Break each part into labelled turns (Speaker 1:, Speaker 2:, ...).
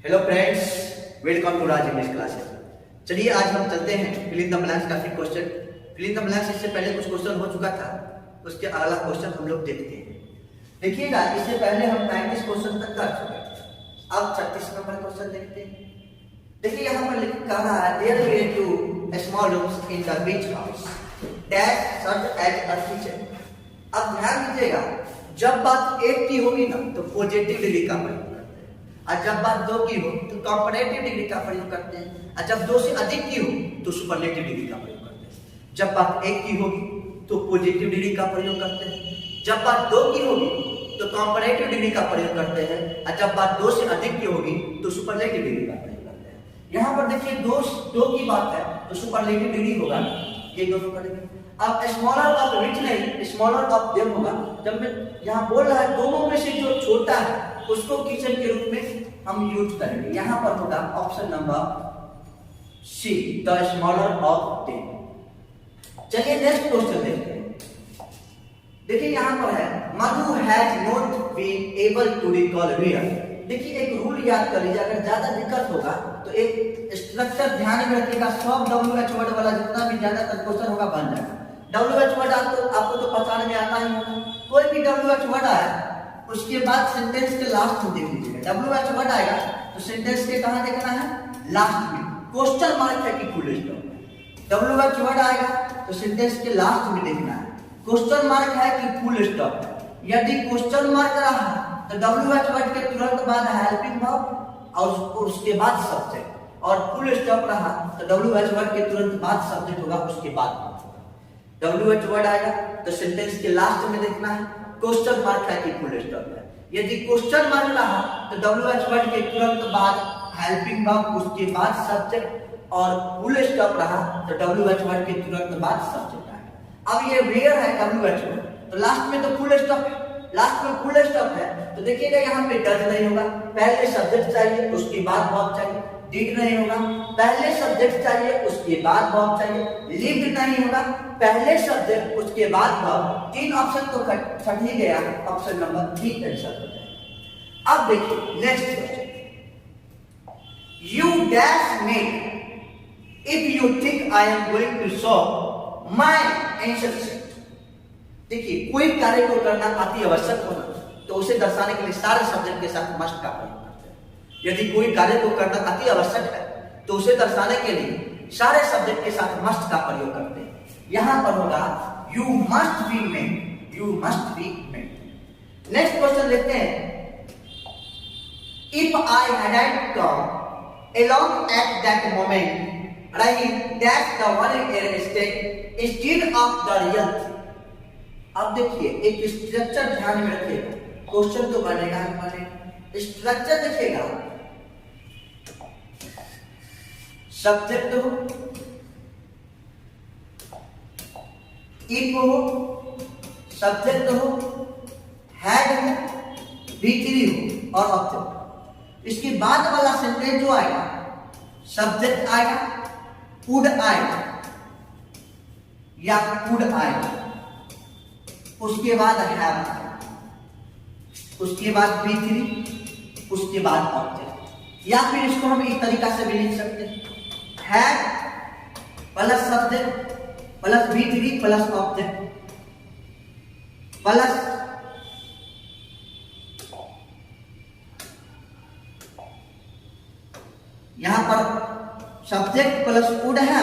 Speaker 1: Hello friends, welcome to Raj English classes. चलिए आज हम चलते हैं फिल इन द ब्लैंक्स का फिर question. Fill in the blanks इससे पहले कुछ क्वेश्चन हो चुका था, उसके अगला क्वेश्चन हम लोग देखते हैं। देखिएगा, इससे पहले हम 35 क्वेश्चन तक कर चुके हैं। अब 36 नंबर क्वेश्चन देखते हैं। देखिए यहाँ पर कह रहा है there were two small rooms in the beach house that serve as a kitchen. अब ध्यान दीजिएगा, जब बात एक की होगी ना तो पॉजिटिव डिग्री का प्रयोग करते हैं, और जब बात दो की हो तो कंपैरेटिव डिग्री का प्रयोग करते हैं, और जब दो से अधिक की हो तो सुपरलेटिव डिग्री का प्रयोग करते हैं। जब बात एक की होगी तो पॉजिटिव डिग्री का प्रयोग करते हैं, जब बात दो की होगी तो कंपैरेटिव डिग्री का प्रयोग करते हैं, और जब बात दो से अधिक की होगी तो सुपरलेटिव डिग्री का प्रयोग करते हैं। यहाँ पर देखिए दो की बात है तो सुपरलेटिव डिग्री होगा, ये दोनों करेंगे। अब स्मॉलर ऑफ विच नहीं, स्मॉलर ऑफ देम होगा। जब मैं यहाँ बोल रहा है दोनों में से जो छोटा है उसको किचन के रूप में हम यूज करेंगे। यहाँ पर होगा option number C, the smaller of them. चलिए नेक्स्ट क्वेश्चन देखते हैं। देखिए यहाँ पर है Madhu has not been able to recall here. देखिए एक रूल याद कर लीजिए, अगर ज्यादा दिक्कत होगा तो एक स्ट्रक्चर ध्यान में रखिएगा। सब WH वर्ड वाला जितना भी ज्यादातर क्वेश्चन होगा बन जाएगा। WH वर्ड आपको तो पहचान में आता ही होगा। कोई भी WH वर्ड आया उसके बाद सेंटेंस के लास्ट में देख लीजिएगा। WH वर्ड आएगा तो सेंटेंस के कहां देखना है? लास्ट में। क्वेश्चन मार्क है कि फुल स्टॉप। WH वर्ड आएगा तो सेंटेंस के लास्ट में देखना है क्वेश्चन मार्क है कि फुल स्टॉप है। यदि क्वेश्चन मार्क रहा तो WH वर्ड के तुरंत बाद हेल्पिंग वर्ब और उसके बाद सब्जेक्ट, और फुल स्टॉप रहा तो WH वर्ड के तुरंत बाद सब्जेक्ट होगा, उसके बाद WH वर्ड आएगा तो सेंटेंस के लास्ट में देखना है क्वेश्चन मार्क है कि फुल स्टॉप है। यदि क्वेश्चन मार्क रहा तो WH वर्ड के तुरंत बाद हेल्पिंग वर्ब, उसके बाद सब्जेक्ट, और फुल स्टॉप रहा तो WH वर्ड के तुरंत बाद सब्जेक्ट आएगा। अब ये वेयर है WH वर्ड तो लास्ट में तो फुल स्टॉप है, लास्ट में फुल स्टॉप है तो देखिएगा यहाँ पे डज नहीं होगा, पहले सब्जेक्ट चाहिए उसके बाद वर्ब चाहिए। डिड नहीं होगा, पहले सब्जेक्ट चाहिए उसके बाद वर्ब चाहिए। लिव्ड नहीं होगा, पहले सब्जेक्ट उसके बाद वर्ब। तीन ऑप्शन तो छट ही गया, ऑप्शन नंबर 3 आंसर हो जाएगा। अब देखिए next question, you dash me if you think I am going to solve my instruction. देखिए कोई कार्य को करना अति आवश्यक होना तो उसे दर्शाने के लिए सारे सब्जेक्ट के साथ मस्ट का प्रयोग करते हैं। यदि कोई कार्य को करना अति आवश्यक है तो उसे दर्शाने के लिए सारे सब्जेक्ट के साथ मस्ट का प्रयोग करते हैं। यहां पर होगा you must be made, you must be made. Next question देखते हैं, if I hadn't come along at that moment right that the one air state instead of the real. अब देखिए एक स्ट्रक्चर ध्यान में रखिएगा, क्वेश्चन तो बनेगा हमारे। स्ट्रक्चर देखिएगा, सब्जेक्ट हो, इफ हो, सब्जेक्ट हो, हैड हो, V3 हो और ऑब्जेक्ट। इसके बाद वाला सेंटेंस जो आएगा सब्जेक्ट आएगा, वुड आएगा या कुड आएगा, उसके बाद हैव, उसके बाद V3, उसके बाद ऑब्जेक्ट। या फिर इसको हम इस तरीका से भी लिख सकते हैं, have plus subject plus V3 plus object plus यहां पर सब्जेक्ट प्लस वुड है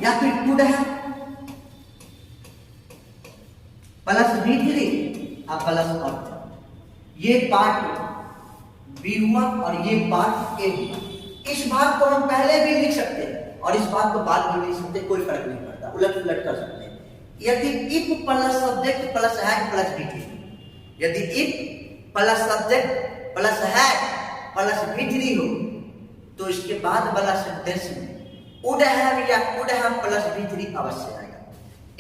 Speaker 1: या फिर कुड है प्लस V3 और प्लस ऑब्जेक्ट। ये पार्ट बी हुआ और ये पार्ट ए हुआ। इस भाग को हम पहले भी लिख सकते हैं और इस भाग को बाद में लिख सकते हैं, कोई फर्क नहीं पड़ता, उलट पुलट कर सकते हैं। यदि if plus subject plus had plus V3, यदि if plus subject plus had plus V3 हो तो इसके बाद वाला सेंटेंस में वुड हैव या कुड हैव प्लस V3 अवश्य आएगा।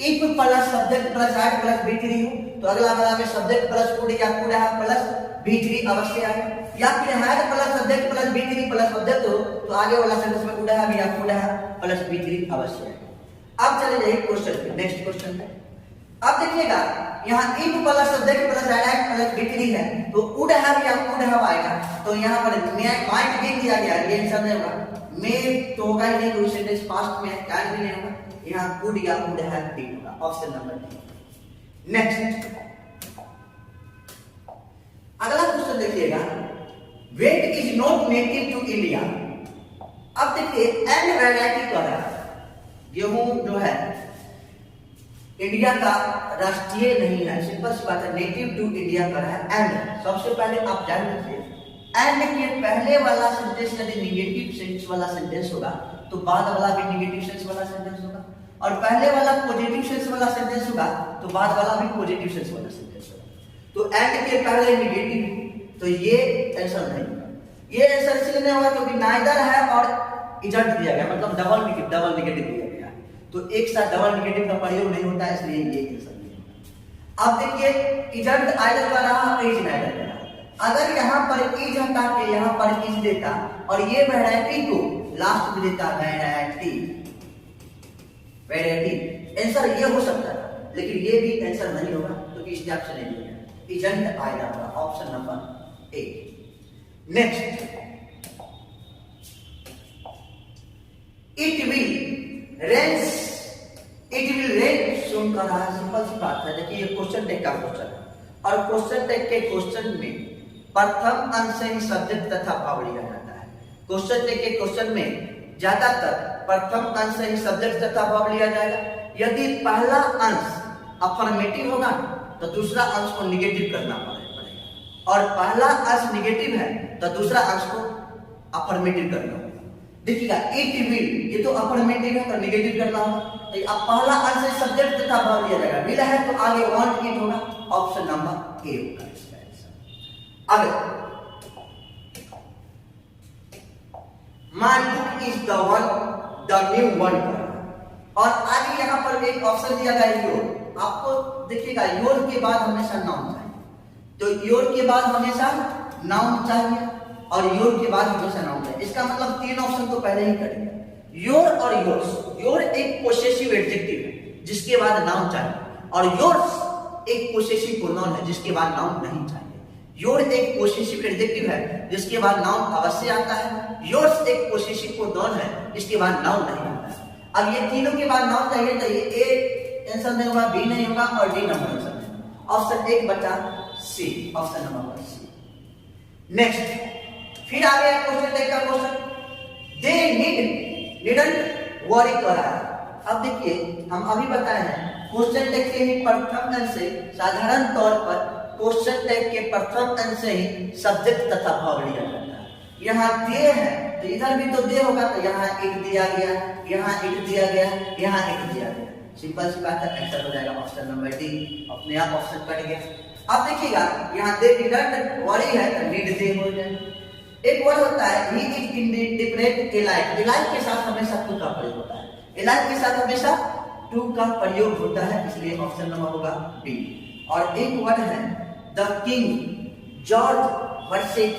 Speaker 1: If plus subject plus had plus V3 हो तो अगला वाला में सब्जेक्ट प्लस वुड या कुड हैव प्लस V3 अवश्य आएगा। या फिर had plus subject plus V3 plus object हो तो आगे वाला सेंटेंस में वुड हैव या कुड हैव प्लस V3 अवश्य आएगा। अब चले जाइए क्वेश्चन पे, नेक्स्ट क्वेश्चन पे। अब देखिएगा यहाँ if plus subject plus had plus बिक्री है तो वुड हैव या कुड हैव आएगा। तो यहाँ पर माइट भी दिया गया है, ये आंसर नहीं होगा। मे तो होगा ही नहीं, कोई सेंटेंस पास्ट में है, कैन भी नहीं होगा। यहाँ कुड या कुड हैव बीन होगा, ऑप्शन नंबर डी। नेक्स्ट अगला क्वेश्चन देखिएगा, wheat is not native to India. अब देखिए एंड वैरायटी कर रहा है, गेहूं जो है इंडिया का राष्ट्रीय नहीं है, सिंपल सी बात है, नेटिव टू इंडिया का है। एंड सबसे पहले आप जान लीजिए, एंड के पहले वाला सेंटेंस यदि निगेटिव सेंस वाला सेंटेंस होगा तो बाद वाला भी निगेटिव सेंस वाला सेंटेंस होगा, और पहले वाला पॉजिटिव सेंस वाला सेंटेंस होगा तो बाद वाला भी पॉजिटिव सेंस वाला सेंटेंस होगा। तो एंड के पहले निगेटिव, तो ये आंसर नहीं होगा। ये आंसर इसलिए नहीं होगा क्योंकि नाइदर है और इजंट दिया गया, मतलब डबल निगेटिव दिया गया, तो एक साथ डबल निगेटिव का प्रयोग नहीं होता, इसलिए ये आंसर नहीं होगा। अब देखिए इजंट आइदर का रहा, इज नाइदर का रहा। अगर यहाँ पर इज हटा के यहाँ पर इज देता और ये वैरायटी को लास्ट में देता वैरायटी, आंसर ये हो सकता है, लेकिन ये भी आंसर नहीं होगा क्योंकि इस टाइप से नहीं दिया गया। इजंट आएगा होगा, option number A. Next, it will rain soon कर रहा है, सिंपल सी बात है। देखिए ये क्वेश्चन टैग का क्वेश्चन है, और क्वेश्चन टैग के क्वेश्चन में प्रथम अंश से ही सब्जेक्ट तथा भाव लिया जाता है। क्वेश्चन टैग के क्वेश्चन में ज्यादातर प्रथम अंश से ही सब्जेक्ट तथा भाव लिया जाएगा। यदि पहला अंश अफर्मेटिव होगा तो दूसरा अंश को निगेटिव करना पड़ेगा, और पहला अंश निगेटिव है तो दूसरा अंश को अफर्मेटिव करना होगा। देखिएगा इट विल, ये तो अफर्मेटिव है तो निगेटिव करना होगा, तो अब पहला अंश से सब्जेक्ट तथा भाव लिया जाएगा। विल है तो आगे वांट इट होगा, ऑप्शन नंबर ए होगा इसका आंसर। अगला, my book is the new one, और आगे यहाँ पर एक ऑप्शन दिया गया है योर। आपको देखिएगा योर के बाद हमेशा नाउन चाहिए, तो योर के बाद हमेशा नाउन चाहिए और योर के बाद हमेशा नाउन चाहिए। इसका मतलब तीन ऑप्शन तो पहले ही करेंगे, योर और योर्स। योर एक पोसेसिव एडजेक्टिव है जिसके बाद नाउन चाहिए, और योर्स एक पोसेसिव प्रोनाउन है जिसके बाद नाउन नहीं चाहिए। योर एक पोसेसिव एडजेक्टिव है जिसके बाद नाउन अवश्य आता है, योर्स एक पोसेसिव प्रोनाउन है जिसके बाद नाउन नहीं आता है। अब ये तीनों के बाद नाउन चाहिए, तो ये ए आंसर नहीं होगा, बी नहीं होगा और डी नंबर आंसर नहीं। ऑप्शन एक बचा सी, ऑप्शन नंबर सी। नेक्स्ट, फिर आ गया क्वेश्चन टैग का क्वेश्चन, दे नीडंट वरी कर रहा है। अब देखिए हम अभी बताए हैं क्वेश्चन टैग के ही प्रथम अंश से साधारण तौर पर क्वेश्चन टैग के प्रथम अंश से ही सब्जेक्ट तथा भाव लिया जाता है। यहाँ दे है तो इधर भी तो दे होगा, तो यहाँ एक दिया गया, यहाँ एक दिया गया, यहाँ एक दिया गया, सिंपल सी बात है, आंसर हो जाएगा ऑप्शन नंबर डी। अपने आप ऑप्शन कट गया। अब देखिएगा यहाँ दे डिडंट वरी है तो नीड दे हो जाए। एक वर्ड होता है he is indifferent iliac, iliac के साथ हमेशा टू का प्रयोग होता है, एलाइक के साथ हमेशा टू का प्रयोग होता है, इसलिए ऑप्शन नंबर होगा बी। और एक वर्ड है द किंग जॉर्ज वर्सेस,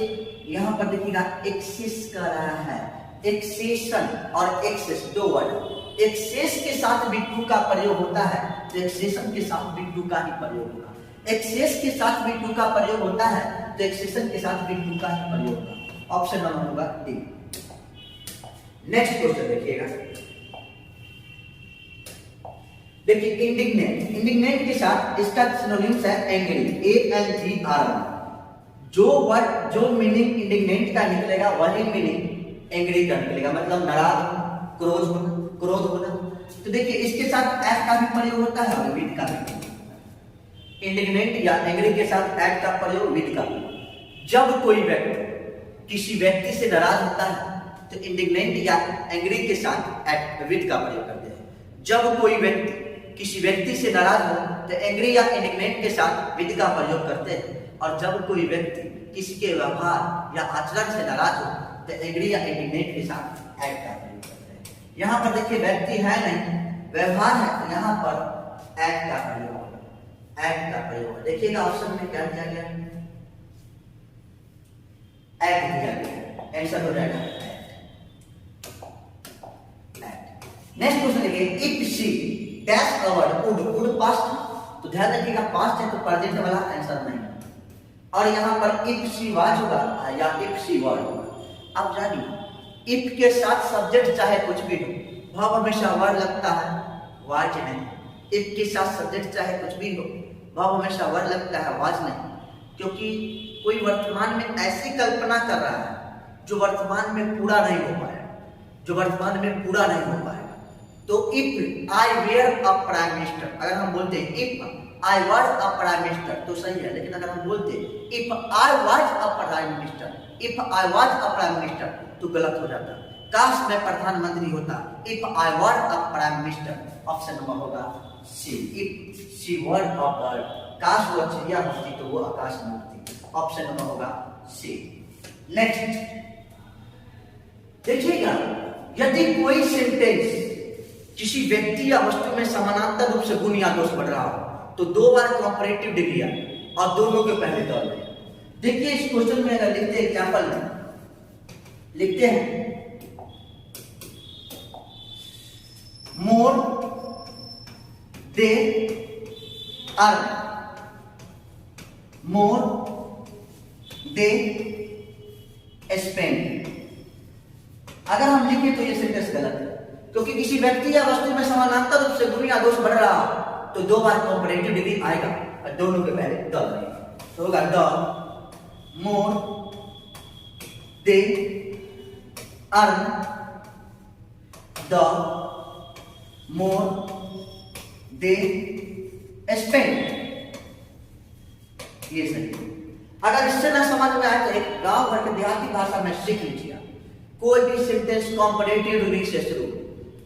Speaker 1: यहाँ पर देखिएगा एक्सेस कर रहा है, एक्सेशन और एक्सेस दो वर्ड, एक्सेस के साथ भी टू का प्रयोग होता है तो एक्सेशन के साथ भी टू का ही प्रयोग होगा, एक्सेस के साथ भी टू का प्रयोग होता है तो एक्सेशन के साथ भी टू का ही प्रयोग होगा, ऑप्शन नंबर होगा डी। नेक्स्ट क्वेश्चन देखिएगा, देखिए इंडिग्नेंट, इंडिग्नेंट के साथ इसका सिनोनिम्स है एंग्री, ANGR। जो वर्ड जो मीनिंग इंडिग्नेंट का निकलेगा वही मीनिंग एंग्री का निकलेगा, मतलब नाराज, क्रोध होना। तो देखिए इसके साथ एट का भी प्रयोग होता है और विद का भी। इंडिग्नेंट या एंग्री के साथ एट का प्रयोग, विद का भी। जब कोई व्यक्ति किसी व्यक्ति से नाराज होता है तो इंडिग्नेंट या एंग्री के साथ एट, विद का प्रयोग करते हैं। जब कोई व्यक्ति किसी व्यक्ति से नाराज हो तो एंग्री या इंडिग्नेंट के साथ विद का प्रयोग करते हैं, और जब कोई व्यक्ति किसी के व्यवहार या आचरण से नाराज हो तो एंग्री या इंडिग्नेंट के साथ एट का प्रयोग करते हैं। यहाँ पर देखिए व्यक्ति है नहीं, व्यवहार है, तो यहाँ पर एट का प्रयोग होगा, एट का प्रयोग होगा। देखिएगा ऑप्शन में क्या दिया गया, एट दिया गया, आंसर हो जाएगा एट। नेक्स्ट क्वेश्चन देखिए, if she dash award would, would past तो ध्यान रखिएगा पास्ट है तो प्रेजेंट वाला आंसर नहीं, और यहाँ पर इफ शी वाज होगा या इफ शी वर होगा। अब जानिए इफ के साथ सब्जेक्ट चाहे कुछ भी हो, भाव हमेशा वर लगता है, वाज नहीं। इफ के साथ सब्जेक्ट चाहे कुछ भी हो, भाव हमेशा वर लगता है, वाज नहीं। क्योंकि कोई वर्तमान में ऐसी कल्पना कर रहा है जो वर्तमान में पूरा नहीं हो पाएगा, जो वर्तमान में पूरा नहीं हो पाएगा। तो if I were a prime minister, अगर हम बोलते हैं if I were a prime minister तो सही है, लेकिन अगर हम बोलते if I was a prime minister, if I was a prime minister तो गलत हो जाता। काश मैं प्रधानमंत्री होता, if I were a prime minister, option number होगा C. If she were a bird, काश वो चिड़िया होती तो वो आकाश में उड़ती, ऑप्शन नंबर होगा सी। नेक्स्ट देखिएगा, यदि कोई सेंटेंस किसी व्यक्ति या वस्तु में समानांतर रूप से गुण या दोष बढ़ रहा हो तो दो बार कंपैरेटिव डिग्री आए और दोनों के पहले दौर में। देखिए इस क्वेश्चन में अगर लिखते हैं एग्जाम्पल में लिखते हैं मोर they earn, more they spend. अगर हम लिखें तो ये सेंटेंस गलत है, क्योंकि किसी व्यक्ति या वस्तु में समानांतर रूप से गुण या दोष बढ़ रहा तो दो बार कंपैरेटिव डिग्री आएगा और दोनों के पहले द लगेगा, तो होगा the more they earn, the more they spend, ये सही। अगर इससे ना समझ में आए तो एक गांव भर के देहाती भाषा में सीख लीजिएगा। कोई भी सेंटेंस कंपैरेटिव डिग्री से शुरू,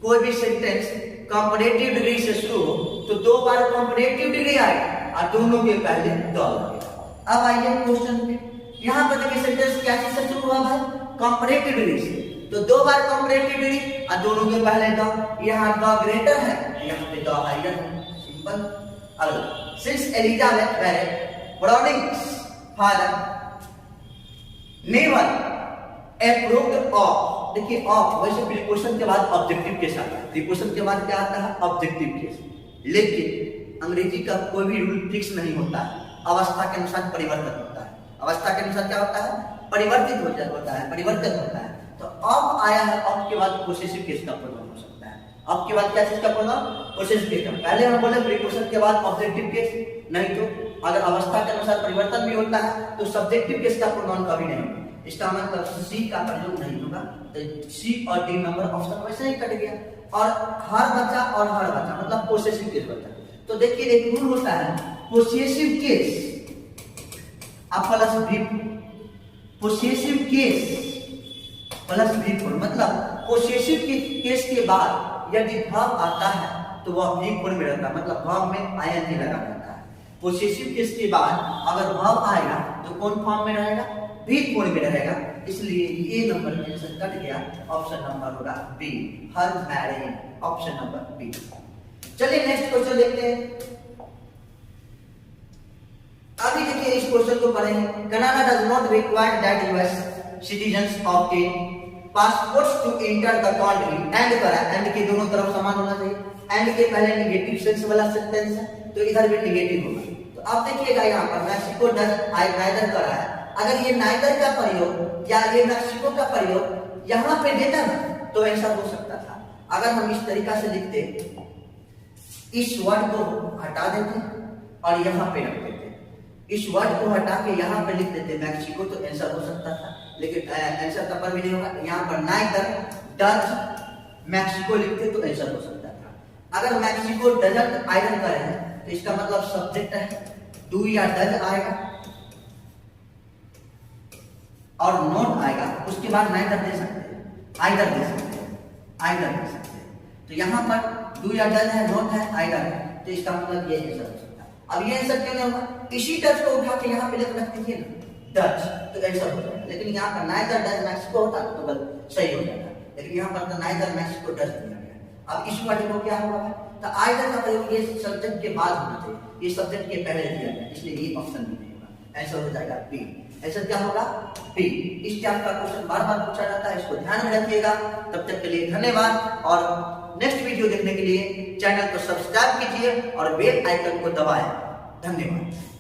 Speaker 1: कोई भी सेंटेंस कंपैरेटिव डिग्री से शुरू हो तो दो बार कंपैरेटिव डिग्री आएगा और दोनों के पहले द लगेगा। अब आइए क्वेश्चन पे, यहाँ पर देखिए सेंटेंस क्या चीज से शुरू हुआ भाई, कंपैरेटिव डिग्री से, तो दो बार कंपैरेटिव डिग्री और दोनों के पहले द। यहाँ द ग्रेटर है, यहाँ पे द हायर है, सिंपल। अगला, since Elizabeth were Browning's father never approved of, देखिए ऑफ वैसे प्रीपोजिशन के बाद ऑब्जेक्टिव के साथ, प्रीपोजिशन के बाद क्या आता है ऑब्जेक्टिव केस, लेकिन अंग्रेजी का कोई भी रूल फिक्स नहीं होता है, अवस्था के अनुसार परिवर्तन होता है। अवस्था के अनुसार क्या होता है, परिवर्तित होता है, परिवर्तन होता है। तो ऑफ आया है, ऑफ के बाद पोसेसिव केस का प्रोनाउन हो सकता है। ऑफ के बाद क्या चीज का प्रोनाउन, पोसेसिव केस का। पहले हम बोले प्रीपोजिशन के बाद ऑब्जेक्टिव केस, नहीं तो अगर अवस्था के अनुसार परिवर्तन भी होता है तो सब्जेक्टिव केस का प्रोनाउन कभी नहीं होगा। इसका मतलब सी का प्रयोग नहीं होगा, तो सी और डी नंबर ऑप्शन वैसे ही कट गया। और हर बच्चा और हर बच्चा मतलब पोसेसिव केस बच्चा। तो देखिए एक रूल होता है पोसेसिव केस अब प्लस भी, पोसेसिव केस प्लस भी, मतलब पोसेसिव केस के बाद यदि वर्ब आता है तो वह भी फॉर्म में रहता है, मतलब वर्ब में आईएनजी लगा रहता है। पोसेसिव केस के बाद अगर वर्ब आएगा तो कौन फॉर्म में रहेगा, भी फॉर्म में रहेगा, इसलिए ये नंबर में से कट गया, ऑप्शन नंबर होगा B, her married, option number B. चलिए नेक्स्ट क्वेश्चन देखते हैं। अभी देखिए इस क्वेश्चन को पढ़ेंगे। Canada does not require that US citizens obtain passports to enter the country, and करा, एंड के दोनों तरफ समान होना चाहिए। एंड के पहले नेगेटिव सेंस वाला सेंटेंस है तो इधर भी नेगेटिव होगा। तो अब देखिएगा यहाँ पर मैक्सिको डज आई नाइदर करा है, अगर ये नाइदर का प्रयोग या ये मैक्सिको का प्रयोग यहाँ पे देता ना तो ऐसा हो सकता था। अगर हम इस तरीका से लिखते, इस वर्ड को हटा देते और यहाँ पे रख देते, इस वर्ड को हटा के यहाँ पे लिख देते मैक्सिको, तो आंसर हो सकता था, लेकिन आंसर तब पर भी नहीं होगा। यहाँ पर नाइदर डज मैक्सिको लिखते तो आंसर हो सकता था। अगर मैक्सिको डजंट आयरन करे हैं तो इसका मतलब सब्जेक्ट है, डू या डज आएगा और नॉट आएगा, उसके बाद नाइदर दे सकते हैं, आइदर दे सकते हैं, आइदर दे सकते हैं। तो यहाँ पर डू या डज है, नॉट है, आइदर है, तो इसका मतलब ये आंसर हो सकता है। अब ये आंसर क्यों नहीं होगा, इसी डज को उठा के यहाँ पे रख दीजिए ना डज, तो आंसर हो जाएगा। लेकिन यहाँ पर नाइदर डज मैक्सिको होता तो गलत सही हो जाएगा, लेकिन यहाँ पर तो नाइदर मैक्सिको डज दिया गया। अब इस वर्ड को क्या होगा, तो आइदर का प्रयोग ये सब्जेक्ट के बाद होना चाहिए, ये सब्जेक्ट के पहले दिया गया, इसलिए ये ऑप्शन भी नहीं होगा, आंसर हो जाएगा बी। आंसर क्या होगा, बी। इस टाइप का क्वेश्चन बार बार पूछा जाता है, इसको ध्यान में रखिएगा। तब तक के लिए धन्यवाद और नेक्स्ट वीडियो देखने के लिए चैनल को सब्सक्राइब कीजिए और बेल आइकन को दबाएं। धन्यवाद।